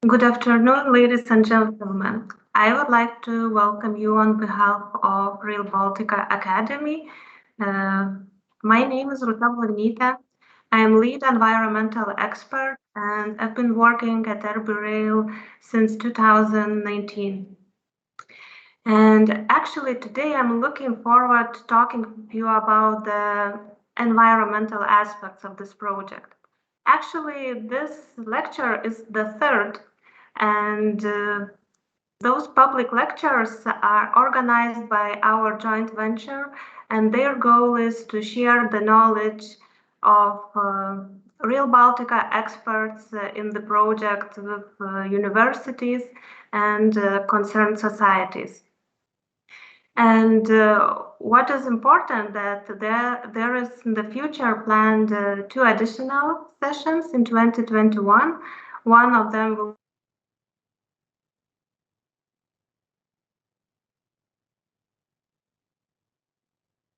Good afternoon, ladies and gentlemen. I would like to welcome you on behalf of Rail Baltica Academy. My name is Rūta Blagnytė. I am lead environmental expert and I've been working at RB Rail since 2019. And actually today I'm looking forward to talking to you about the environmental aspects of this project. Actually, this lecture is the third, and those public lectures are organized by our joint venture, and their goal is to share the knowledge of Rail Baltica experts in the project with universities and concerned societies. And what is important that there is in the future planned 2 additional sessions in 2021. One of them will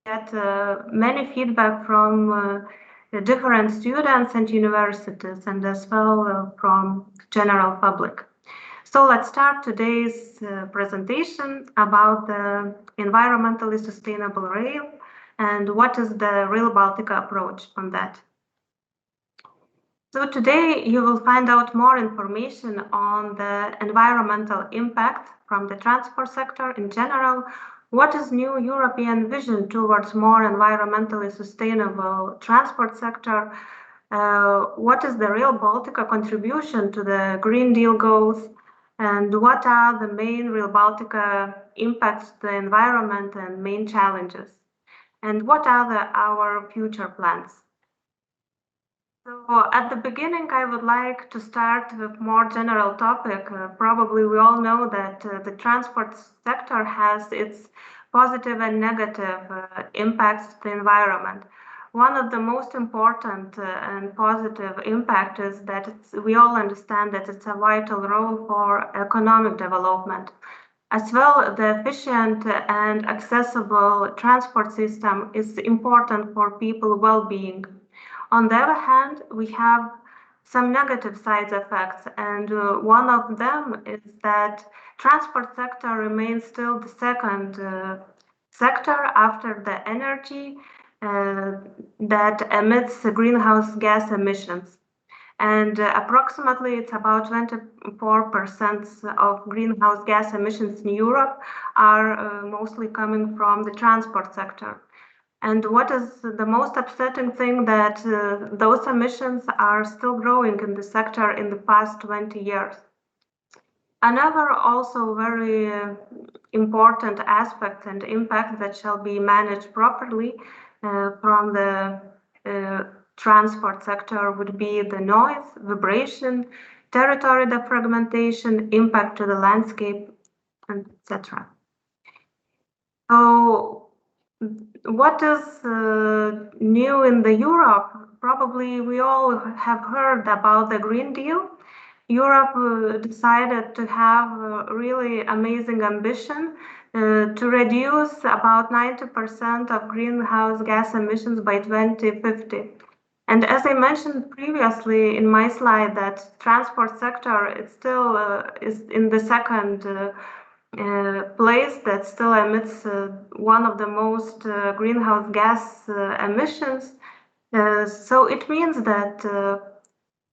get many feedback from different students and universities, and as well from general public. So let's start today's presentation about the environmentally sustainable rail and what is the Rail Baltica approach on that. So today you will find out more information on the environmental impact from the transport sector in general, what is new European vision towards more environmentally sustainable transport sector, what is the Rail Baltica contribution to the Green Deal goals, and what are the main Rail Baltica impacts to the environment and main challenges, and what are our future plans. So at the beginning, I would like to start with more general topic. Probably we all know that the transport sector has its positive and negative impacts to the environment. One of the most important and positive impact is that we all understand that it's a vital role for economic development. As well, the efficient and accessible transport system is important for people's well-being. On the other hand, we have some negative side effects, and one of them is that transport sector remains still the second sector after the energy that emits greenhouse gas emissions. And approximately it's about 24% of greenhouse gas emissions in Europe are mostly coming from the transport sector. And what is the most upsetting thing that those emissions are still growing in the sector in the past 20 years. Another also very important aspect and impact that shall be managed properly from the transport sector would be the noise, vibration, territory defragmentation, impact to the landscape, etc. So what is new in the Europe? Probably we all have heard about the Green Deal. Europe decided to have a really amazing ambition to reduce about 90% of greenhouse gas emissions by 2050. And as I mentioned previously in my slide, that transport sector it still is in the second place that still emits one of the most greenhouse gas emissions. So it means that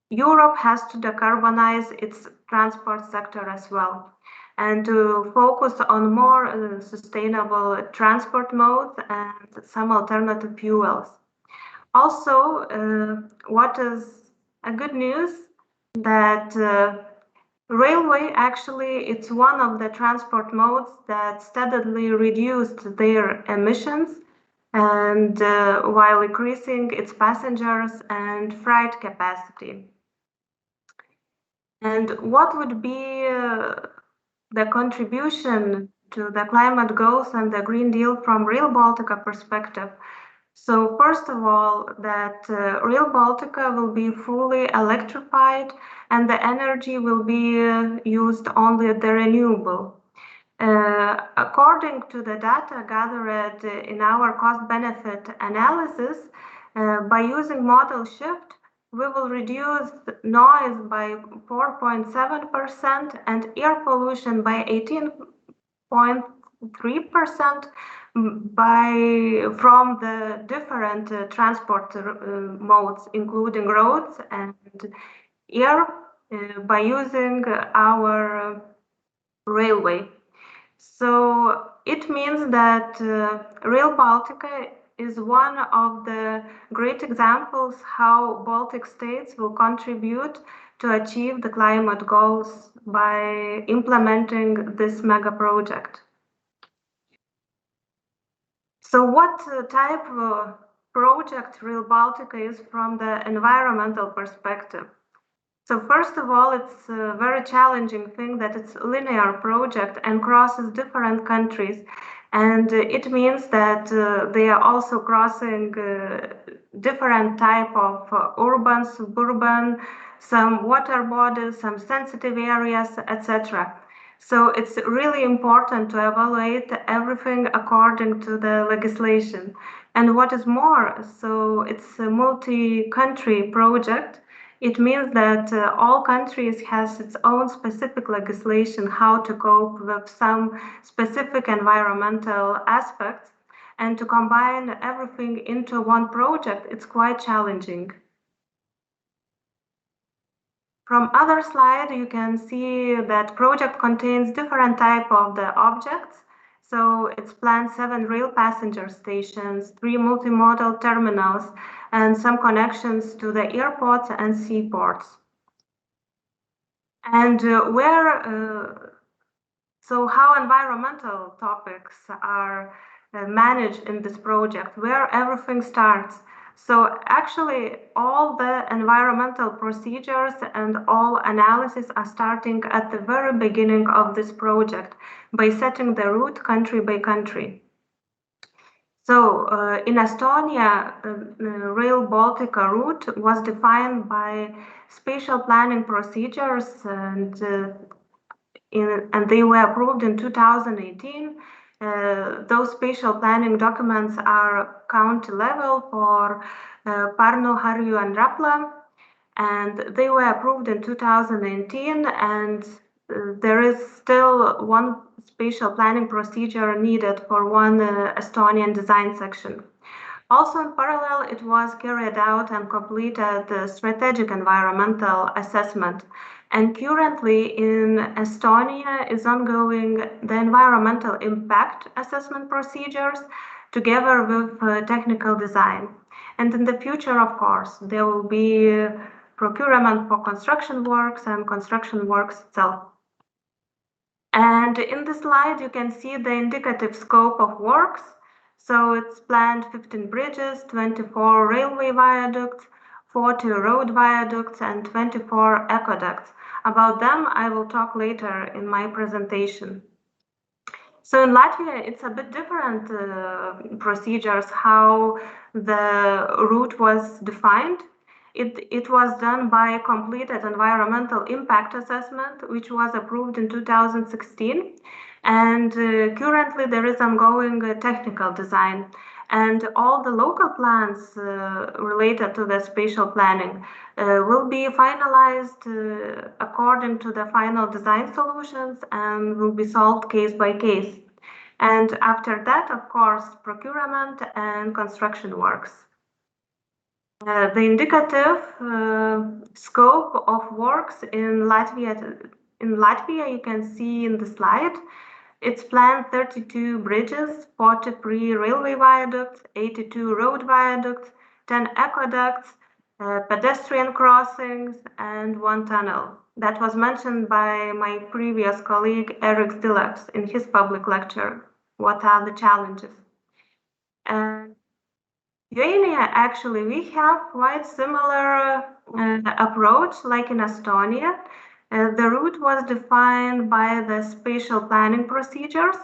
Europe has to decarbonize its transport sector as well, and to focus on more sustainable transport modes and some alternative fuels. Also, what is a good news that railway actually it's one of the transport modes that steadily reduced their emissions and while increasing its passengers and freight capacity. And what would be the contribution to the climate goals and the Green Deal from Rail Baltica perspective? So first of all, that Rail Baltica will be fully electrified and the energy will be used only the renewable. According to the data gathered in our cost-benefit analysis, by using modal shift, we will reduce noise by 4.7% and air pollution by 18.3% from the different transport modes, including roads and air, by using our railway. So it means that Rail Baltica is one of the great examples how Baltic states will contribute to achieve the climate goals by implementing this mega project. So what type of project Rail Baltica is from the environmental perspective? So first of all, it's a very challenging thing that it's a linear project and crosses different countries. And it means that they are also crossing different type of urban, suburban, some water bodies, some sensitive areas, etc. So it's really important to evaluate everything according to the legislation. And what is more, so it's a multi-country project. It means that all countries has its own specific legislation how to cope with some specific environmental aspects, and to combine everything into one project, it's quite challenging. From other slide, you can see that project contains different type of the objects. So it's planned 7 rail passenger stations, 3 multimodal terminals, and some connections to the airports and seaports. And so how environmental topics are managed in this project, where everything starts. So actually all the environmental procedures and all analysis are starting at the very beginning of this project by setting the route country by country. So in Estonia, Rail Baltica route was defined by spatial planning procedures, and they were approved in 2018. Those spatial planning documents are county level for Pärnu, Harju, and Rapla, and they were approved in 2019, and there is still one spatial planning procedure needed for one Estonian design section. Also in parallel, it was carried out and completed the strategic environmental assessment. And currently in Estonia is ongoing the environmental impact assessment procedures together with technical design. And in the future, of course, there will be procurement for construction works and construction works itself. And in this slide, you can see the indicative scope of works. So it's planned 15 bridges, 24 railway viaducts, 40 road viaducts, and 24 aqueducts. About them, I will talk later in my presentation. So in Latvia, it's a bit different procedures how the route was defined. It was done by a completed environmental impact assessment, which was approved in 2016. And currently there is ongoing technical design. And all the local plans related to the spatial planning will be finalized according to the final design solutions and will be solved case by case. And after that, of course, procurement and construction works. The indicative scope of works in Latvia, you can see in the slide. It's planned 32 bridges, 43 railway viaducts, 82 road viaducts, 10 aqueducts, pedestrian crossings, and 1 tunnel. That was mentioned by my previous colleague Eric Stilaks in his public lecture. What are the challenges? And Lithuania, actually, we have quite similar approach like in Estonia. The route was defined by the spatial planning procedures,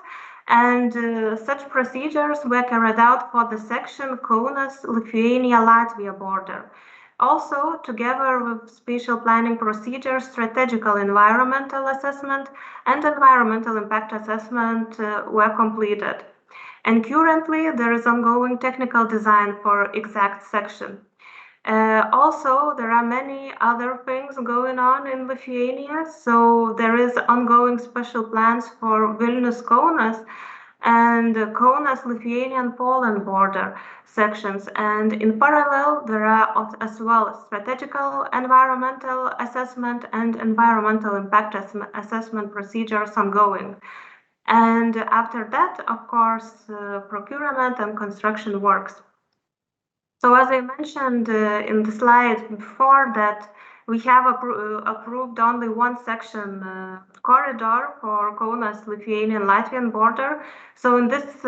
and such procedures were carried out for the section Kaunas-Lithuania-Latvia border. Also, together with spatial planning procedures, strategical environmental assessment and environmental impact assessment were completed. And currently, there is ongoing technical design for exact section. Also, there are many other things going on in Lithuania. So there is ongoing special plans for Vilnius-Kaunas and Kaunas-Lithuanian-Poland border sections. And in parallel, there are as well strategical environmental assessment and environmental impact assessment procedures ongoing. And after that, of course, procurement and construction works. So as I mentioned in the slide before that, we have approved only one section corridor for Kaunas Lithuanian-Latvian border. So in this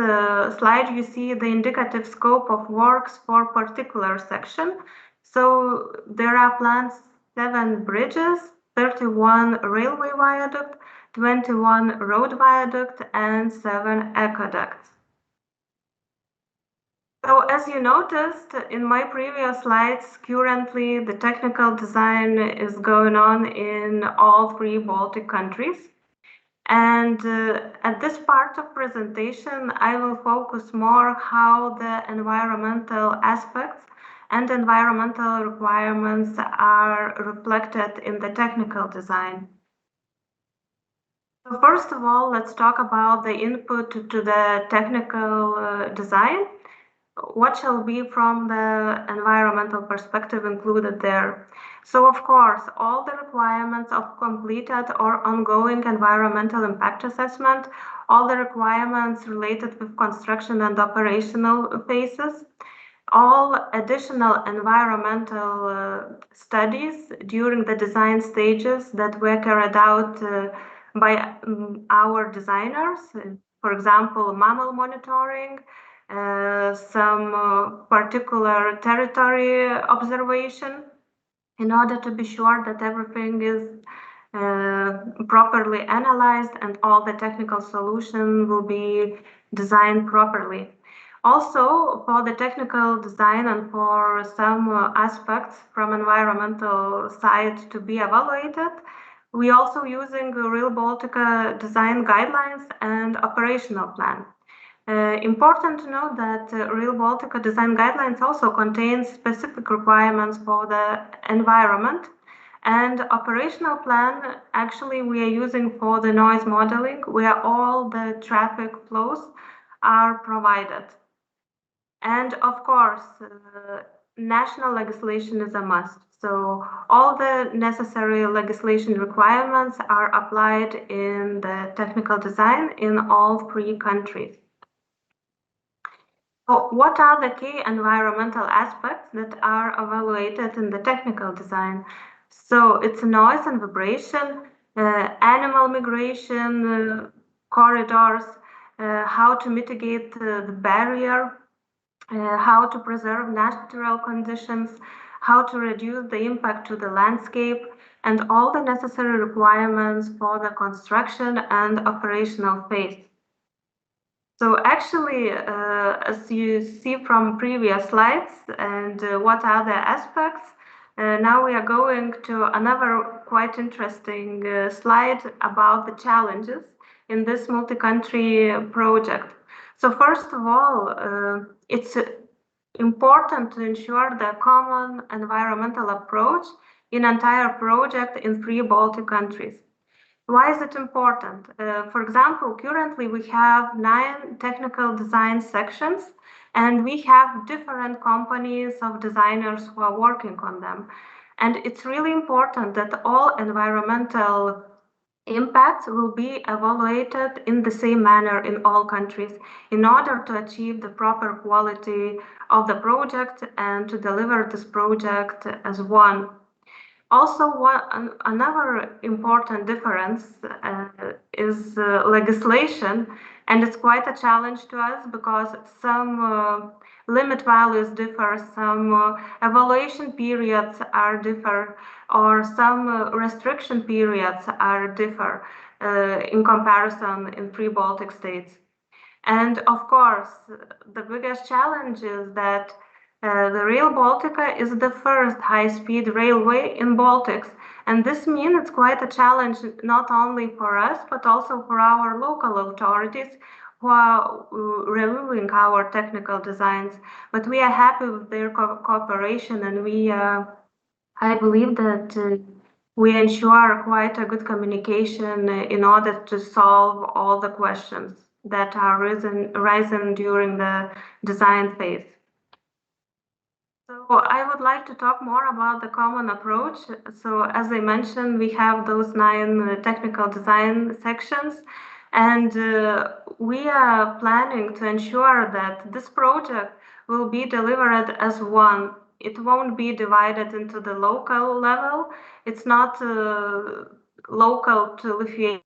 slide, you see the indicative scope of works for particular section. So there are planned 7 bridges, 31 railway viaduct, 21 road viaduct, and 7 aqueducts. So as you noticed in my previous slides, currently the technical design is going on in all 3 Baltic countries. And at this part of presentation, I will focus more how the environmental aspects and environmental requirements are reflected in the technical design. So first of all, let's talk about the input to the technical design. What shall be from the environmental perspective included there? So of course, all the requirements of completed or ongoing environmental impact assessment, all the requirements related with construction and operational phases, all additional environmental studies during the design stages that were carried out by our designers, for example, mammal monitoring, some particular territory observation in order to be sure that everything is properly analyzed and all the technical solution will be designed properly. Also, for the technical design and for some aspects from environmental side to be evaluated, we also using Rail Baltica design guidelines and operational plan. Important to note that Rail Baltica design guidelines also contain specific requirements for the environment, and operational plan actually we are using for the noise modeling, where all the traffic flows are provided. And of course, national legislation is a must. So all the necessary legislation requirements are applied in the technical design in all 3 countries. So what are the key environmental aspects that are evaluated in the technical design? So it's noise and vibration, animal migration, corridors, how to mitigate the barrier, how to preserve natural conditions, how to reduce the impact to the landscape, and all the necessary requirements for the construction and operational phase. So actually, as you see from previous slides and what are the aspects, now we are going to another quite interesting slide about the challenges in this multi-country project. So first of all, it's important to ensure the common environmental approach in entire project in 3 Baltic countries. Why is it important? For example, currently we have 9 technical design sections, and we have different companies of designers who are working on them. And it's really important that all environmental impacts will be evaluated in the same manner in all countries in order to achieve the proper quality of the project and to deliver this project as one. Also, another important difference is legislation, and it's quite a challenge to us because some limit values differ, some evaluation periods are differ, or some restriction periods are differ in comparison in 3 Baltic states. And of course, the biggest challenge is that the Rail Baltica is the first high-speed railway in Baltics, and this means it's quite a challenge not only for us, but also for our local authorities who are reviewing our technical designs, but we are happy with their cooperation, and I believe that we ensure quite a good communication in order to solve all the questions that are risen during the design phase. So I would like to talk more about the common approach. So as I mentioned, we have those 9 technical design sections, and we are planning to ensure that this project will be delivered as one. It won't be divided into the local level. It's not local to Lithuania.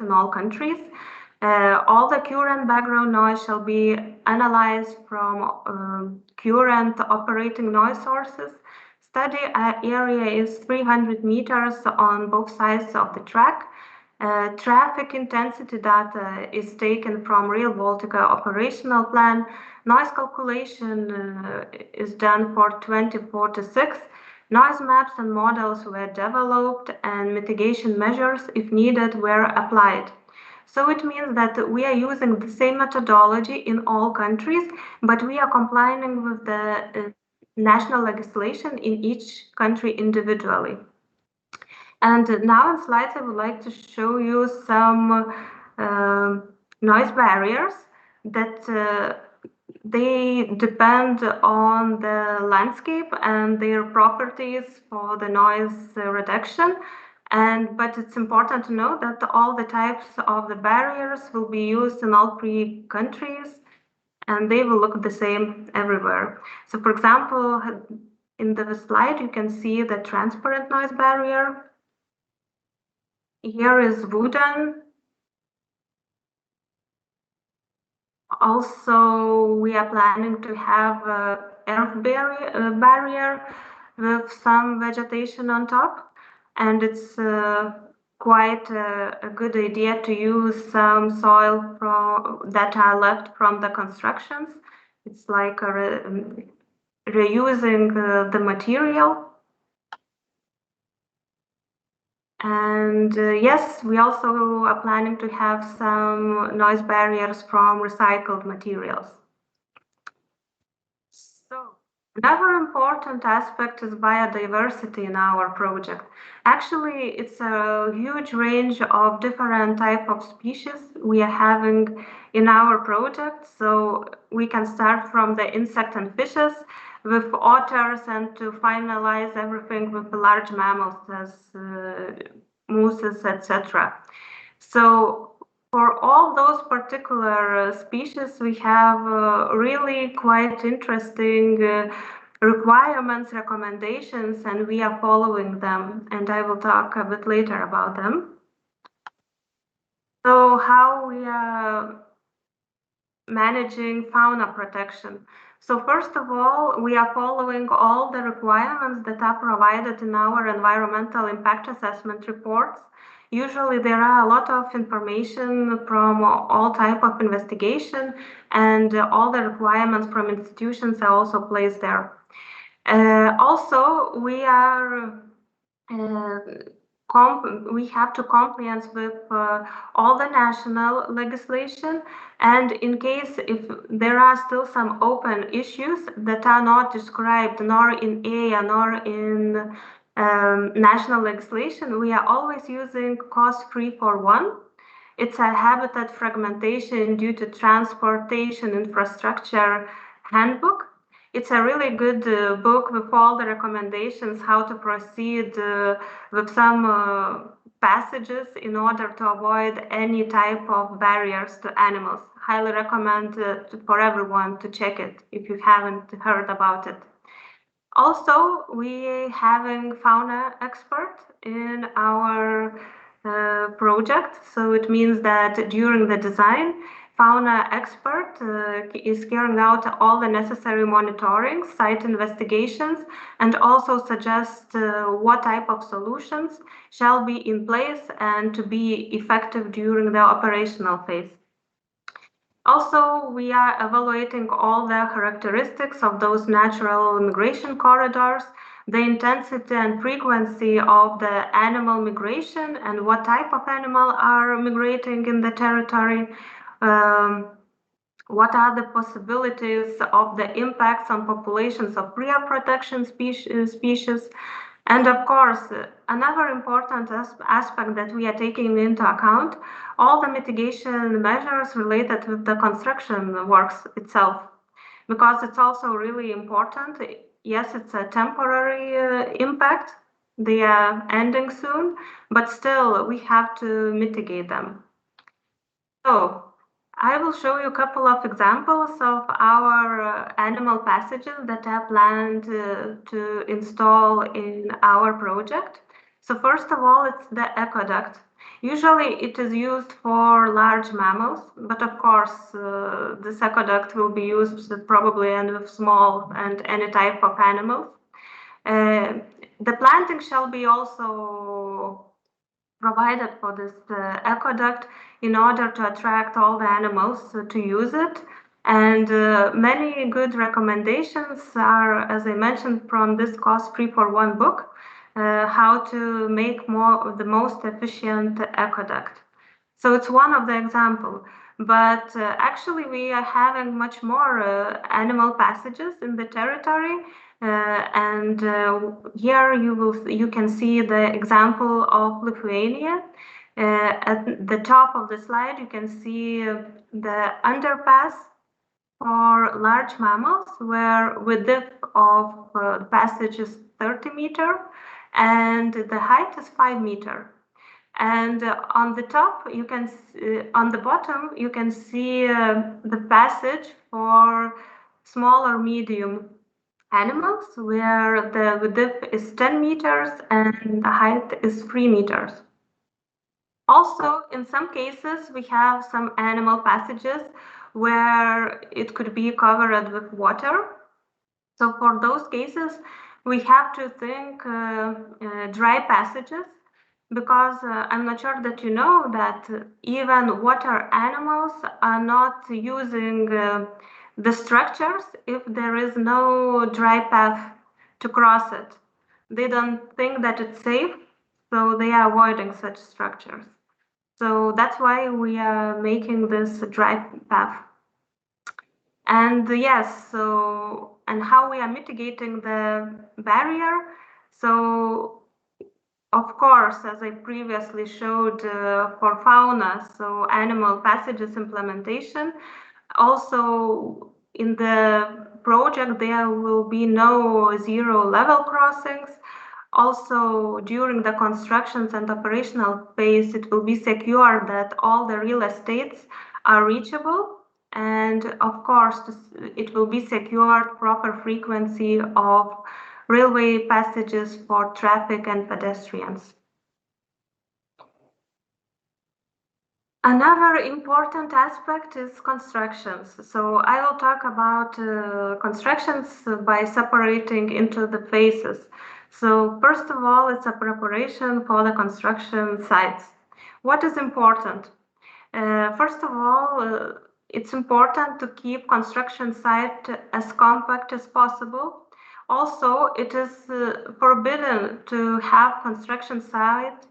In all countries. All the current background noise shall be analyzed from current operating noise sources. Study area is 300 meters on both sides of the track. Traffic intensity data is taken from Rail Baltica operational plan. Noise calculation is done for 2046. Noise maps and models were developed, and mitigation measures, if needed, were applied. So it means that we are using the same methodology in all countries, but we are complying with the national legislation in each country individually. And now in slides, I would like to show you some noise barriers that they depend on the landscape and their properties for the noise reduction. But it's important to know that all the types of the barriers will be used in all 3 countries, and they will look the same everywhere. So for example, in the slide, you can see the transparent noise barrier. Here is wooden. Also, we are planning to have a earth barrier with some vegetation on top, and it's quite a good idea to use some soil that are left from the constructions. It's like reusing the material. And yes, we also are planning to have some noise barriers from recycled materials. So another important aspect is biodiversity in our project. Actually, it's a huge range of different type of species we are having in our project. So we can start from the insect and fishes with otters, and to finalize everything with the large mammals as mooses, etc. So for all those particular species, we have really quite interesting requirements, recommendations, and we are following them. And I will talk a bit later about them. So how we are managing fauna protection. So first of all, we are following all the requirements that are provided in our environmental impact assessment reports. Usually there are a lot of information from all type of investigation, and all the requirements from institutions are also placed there. Also, we are we have to compliance with all the national legislation, and in case if there are still some open issues that are not described nor in area nor in national legislation, we are always using COS 341. It's a habitat fragmentation due to transportation infrastructure handbook. It's a really good book with all the recommendations how to proceed with some passages in order to avoid any type of barriers to animals. Highly recommend for everyone to check it if you haven't heard about it. Also, we having fauna expert in our project, so it means that during the design, fauna expert is carrying out all the necessary monitoring, site investigations, and also suggest what type of solutions shall be in place and to be effective during the operational phase. Also, we are evaluating all the characteristics of those natural migration corridors, the intensity and frequency of the animal migration and what type of animal are migrating in the territory, what are the possibilities of the impacts on populations of rare protection species. And of course, another important aspect that we are taking into account, all the mitigation measures related with the construction works itself, because it's also really important. Yes, it's a temporary impact. They are ending soon, but still we have to mitigate them. So I will show you a couple of examples of our animal passages that are planned to install in our project. So first of all, it's the aqueduct. Usually it is used for large mammals, but of course this aqueduct will be used probably with small and any type of animals. The planting shall be also provided for this aqueduct in order to attract all the animals to use it. And many good recommendations are, as I mentioned, from this COS 341 book, how to make the most efficient aqueduct. So it's one of the examples. But actually, we are having much more animal passages in the territory. And here you can see the example of Lithuania. At the top of the slide, you can see the underpass for large mammals, where with depth of the passage is 30 meters and the height is 5 meters. And on the top, you can on the bottom, you can see the passage for small or medium animals, where the depth is 10 meters and the height is 3 meters. Also, in some cases, we have some animal passages where it could be covered with water. So for those cases, we have to think dry passages, because I'm not sure that you know that even water animals are not using the structures if there is no dry path to cross it. They don't think that it's safe, so they are avoiding such structures. So that's why we are making this dry path. And yes, so, and how we are mitigating the barrier. So of course, as I previously showed for fauna, so animal passages implementation. Also in the project, there will be no zero level crossings. Also during the constructions and operational phase, it will be secure that all the real estates are reachable. And of course, it will be secured proper frequency of railway passages for traffic and pedestrians. Another important aspect is constructions. So I will talk about constructions by separating into the phases. So first of all, it's a preparation for the construction sites. What is important? First of all, it's important to keep construction site as compact as possible. Also, it is forbidden to have construction site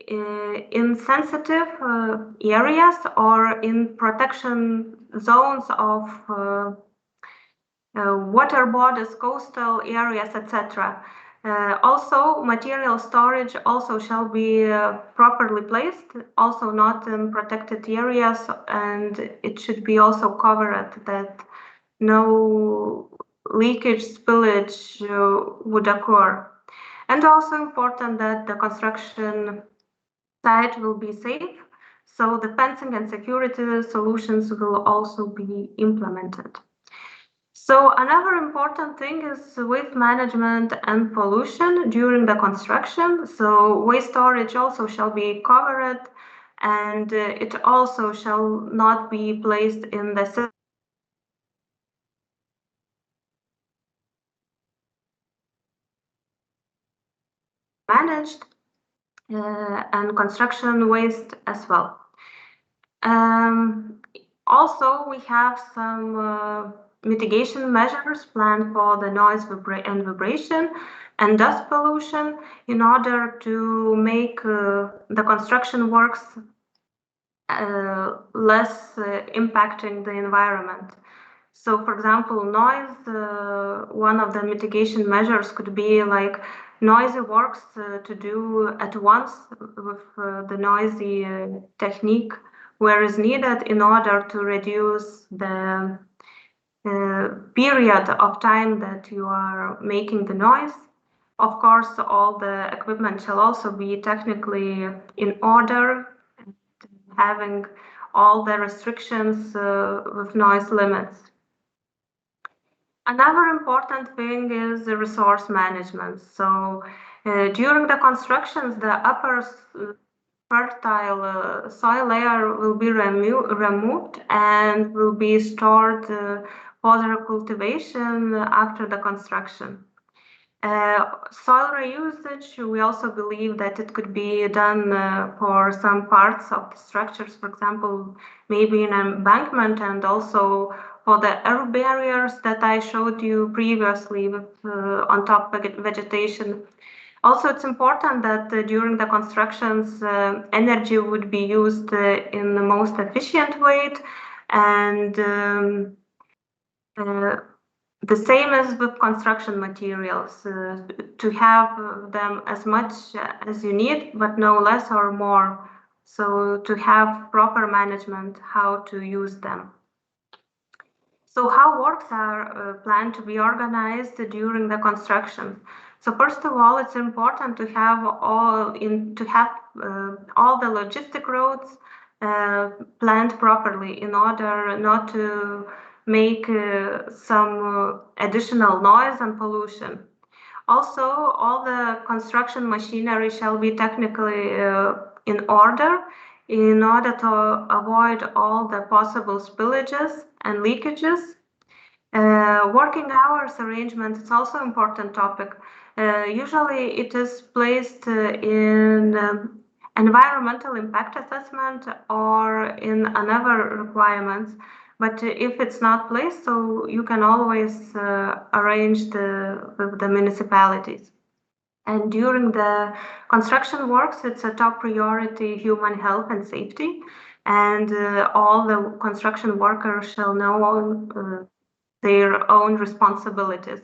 in sensitive areas or in protection zones of water bodies, coastal areas, etc. Also, material storage also shall be properly placed, also not in protected areas, and it should be also covered that no leakage, spillage would occur. And also important that the construction site will be safe, so the fencing and security solutions will also be implemented. So another important thing is waste management and pollution during the construction. So waste storage also shall be covered, and it also shall not be placed in the managed and construction waste as well. Also, we have some mitigation measures planned for the noise and vibration and dust pollution in order to make the construction works less impacting the environment. So, for example, noise, one of the mitigation measures could be like noisy works to do at once with the noisy technique where is needed in order to reduce the period of time that you are making the noise. Of course, all the equipment shall also be technically in order, having all the restrictions with noise limits. Another important thing is the resource management. So during the constructions, the upper fertile soil layer will be removed and will be stored for the cultivation after the construction. Soil reusage, we also believe that it could be done for some parts of the structures, for example, maybe an embankment, and also for the earth barriers that I showed you previously with on top vegetation. Also, it's important that during the constructions, energy would be used in the most efficient way, and the same as with construction materials, to have them as much as you need, but no less or more. So to have proper management, how to use them. So how works are planned to be organized during the construction? So first of all, it's important to have all the logistic roads planned properly in order not to make some additional noise and pollution. Also, all the construction machinery shall be technically in order to avoid all the possible spillages and leakages. Working hours arrangement is also an important topic. Usually it is placed in environmental impact assessment or in another requirements. But if it's not placed, so you can always arrange with the municipalities. And during the construction works, it's a top priority, human health and safety. And all the construction workers shall know their own responsibilities.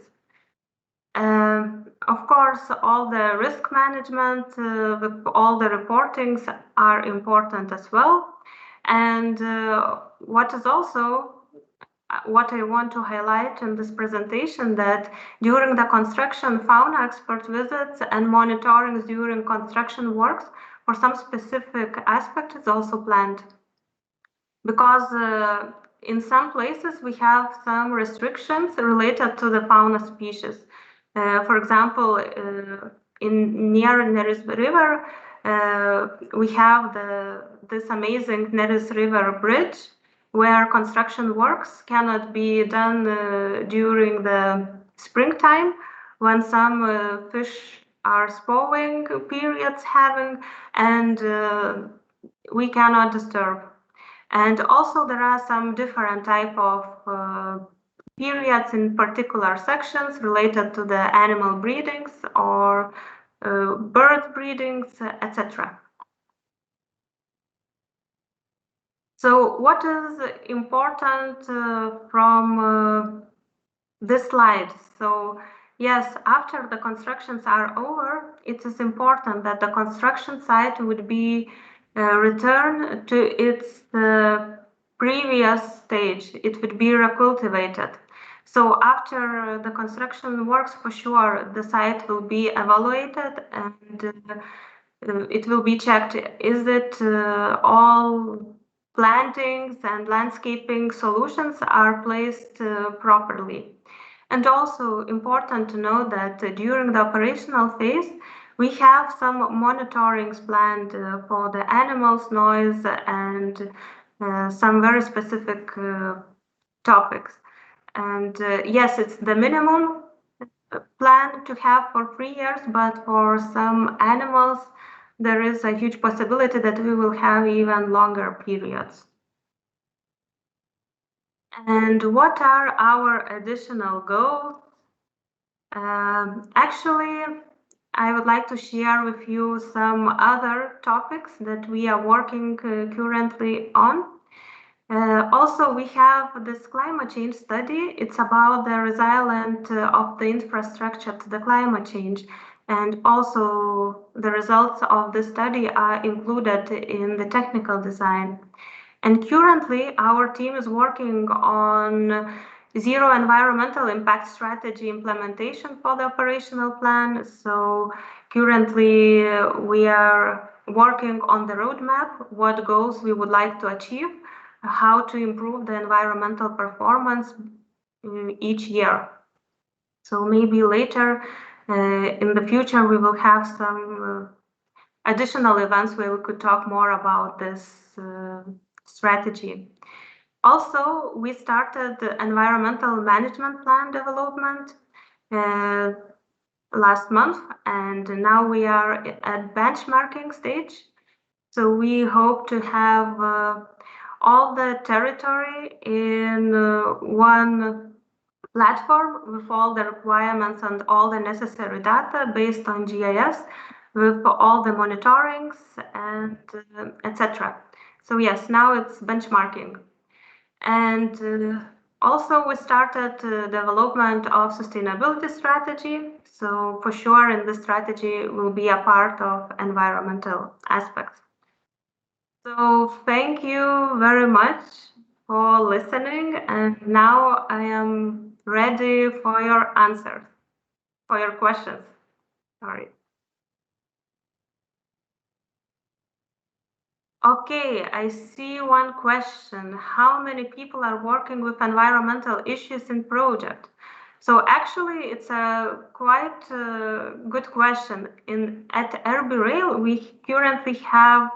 Of course, all the risk management, all the reportings are important as well. And what is also what I want to highlight in this presentation, that during the construction, fauna expert visits and monitoring during construction works for some specific aspect is also planned. Because in some places we have some restrictions related to the fauna species. For example, in near Neris River, we have this amazing Neris River bridge, where construction works cannot be done during the springtime, when some fish are spawning periods having, and we cannot disturb. And also there are some different type of periods in particular sections related to the animal breedings or bird breedings, etc. So what is important from this slide? So yes, after the constructions are over, it is important that the construction site would be returned to its previous stage. It would be recultivated. So after the construction works, for sure, the site will be evaluated and it will be checked. Is it all plantings and landscaping solutions are placed properly? And also important to know that during the operational phase, we have some monitorings planned for the animals, noise, and some very specific topics. And yes, it's the minimum plan to have for 3 years, but for some animals, there is a huge possibility that we will have even longer periods. And what are our additional goals? Actually, I would like to share with you some other topics that we are working currently on. Also, we have this climate change study. It's about the resilience of the infrastructure to the climate change. And also, the results of the study are included in the technical design. And currently, our team is working on zero environmental impact strategy implementation for the operational plan. So currently, we are working on the roadmap, what goals we would like to achieve, how to improve the environmental performance each year. So maybe later in the future, we will have some additional events where we could talk more about this strategy. Also, we started the environmental management plan development last month, and now we are at benchmarking stage. So we hope to have all the territory in one platform with all the requirements and all the necessary data based on GIS, with all the monitorings and etc. So yes, now it's benchmarking. And also we started development of sustainability strategy. So for sure in this strategy will be a part of environmental aspects. So thank you very much for listening. And now I am ready for your answers, for your questions. Sorry. Okay, I see one question. How many people are working with environmental issues in project? So actually, it's a quite good question. At RB Rail, we currently have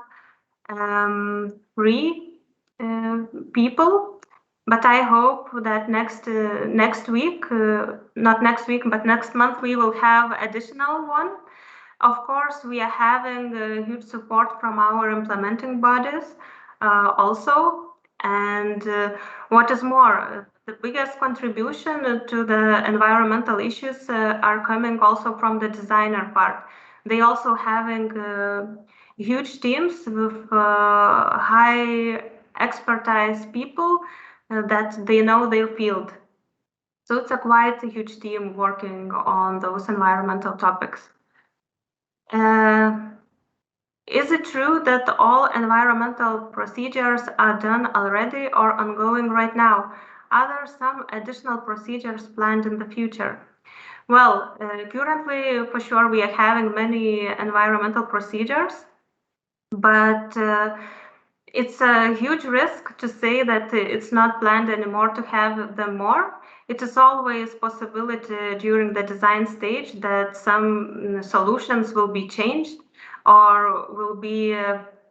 3 people, but I hope that next week, not next week, but next month, we will have additional one. Of course, we are having huge support from our implementing bodies also. And what is more, the biggest contribution to the environmental issues are coming also from the designer part. They also having huge teams with high expertise people that they know their field. So it's a quite a huge team working on those environmental topics. Is it true that all environmental procedures are done already or ongoing right now? Are there some additional procedures planned in the future? Well, currently, for sure, we are having many environmental procedures, but it's a huge risk to say that it's not planned anymore to have them more. It is always possibility during the design stage that some solutions will be changed or will be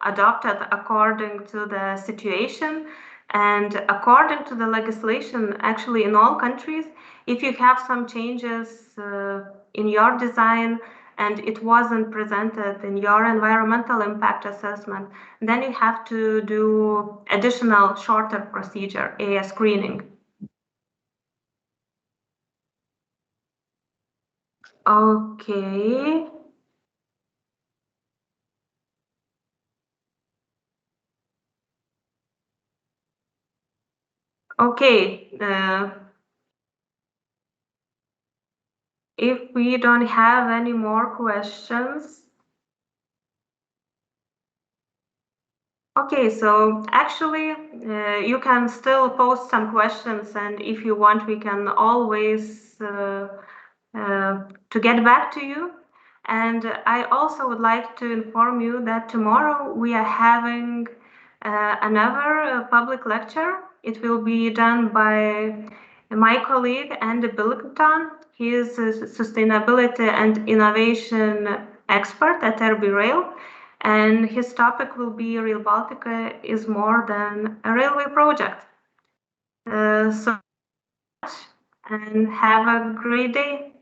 adopted according to the situation. And according to the legislation, actually in all countries, if you have some changes in your design and it wasn't presented in your environmental impact assessment, then you have to do additional shorter procedure, a screening. Okay. Okay, if we don't have any more questions. Okay, so actually, you can still post some questions, and if you want, we can always to get back to you. And I also would like to inform you that tomorrow we are having another public lecture. It will be done by my colleague Andy Billington. He is a sustainability and innovation expert at RB Rail, and his topic will be Rail Baltica is more than a railway project. So, and have a great day.